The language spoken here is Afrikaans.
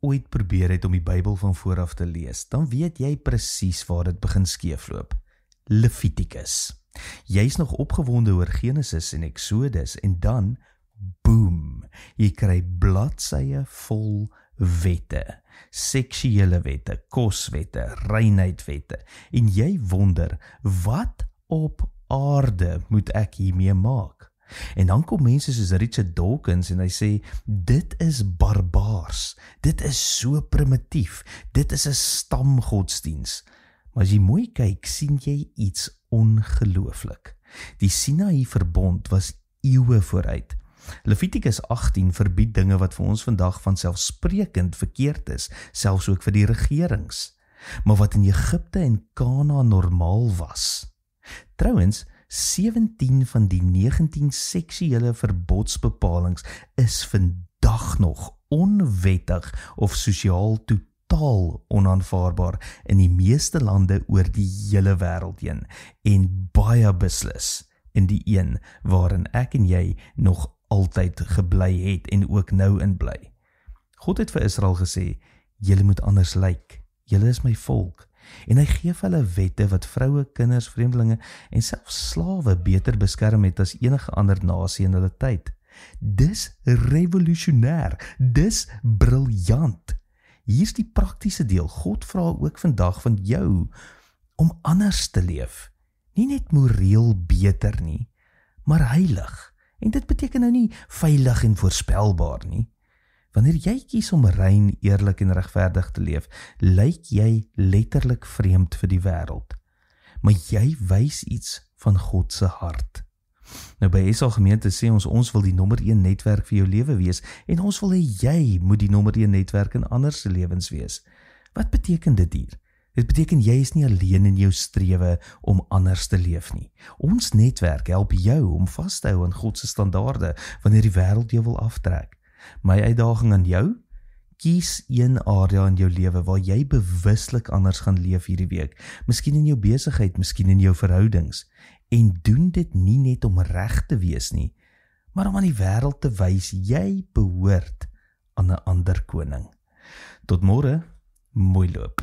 ooit probeer het om die Bybel van vooraf te lees, dan weet jy presies waar dit begin skeefloop. Levitikus. Jy is nog opgewonde oor Genesis en Exodus en dan, boom, jy kry bladsye vol wette, seksuele wette, koswette, reinheidwette, en jy wonder, wat op aarde moet ek hiermee maak? En dan kom mense soos Richard Dawkins en hy sê, dit is barbaars, dit is so primitief, dit is 'n stamgodsdiens. Maar as jy mooi kyk, sien jy iets ongelooflik. Die Sinaï verbond was eeue vooruit. Levitikus 18 verbied dinge wat vir ons vandag vanselfsprekend verkeerd is, selfs ook vir die regerings, maar wat in Egipte en Kanaan normaal was. Trouwens, 17 van die 19 seksuele verbodsbepalings is vandag nog onwettig of sosiaal totaal onaanvaarbaar in die meeste lande oor die hele wêreld heen, en baie beslis in die een waarin ek en jy nog altyd gebly het en ook nou in bly. God het vir Israel gesê, julle moet anders lyk, julle is my volk, en hy gee vir hulle wette wat vroue, kinders, vreemdelinge en selfs slawe beter beskerm het as enige ander nasie in hulle tyd. Dis revolusionêr, dis briljant. Hier's die praktiese deel, God vra ook vandag van jou om anders te leef, nie net moreel beter nie, maar heilig. En dit beteken nou nie veilig en voorspelbaar nie. Wanneer jy kies om rein, eerlik en regverdig te leef, lyk jy letterlik vreemd vir die wêreld. Maar jy wys iets van God se hart. Nou by SA Gemeente sê ons wil die nommer 1 netwerk vir jou lewe wees, en ons wil hê jy moet die nommer 1 netwerk in ander se lewens wees. Wat beteken dit hier? Dit beteken jy is nie alleen in jou strewe om anders te leef nie. Ons netwerk help jou om vas te hou aan God se standaarde wanneer die wêreld jou wil aftrek. My uitdaging aan jou, kies een area in jou lewe waar jy bewuslik anders gaan leef hierdie week, miskien in jou besigheid, miskien in jou verhoudings, en doen dit nie net om reg te wees nie, maar om aan die wêreld te wys, jy behoort aan 'n ander koning. Tot môre, mooi loop.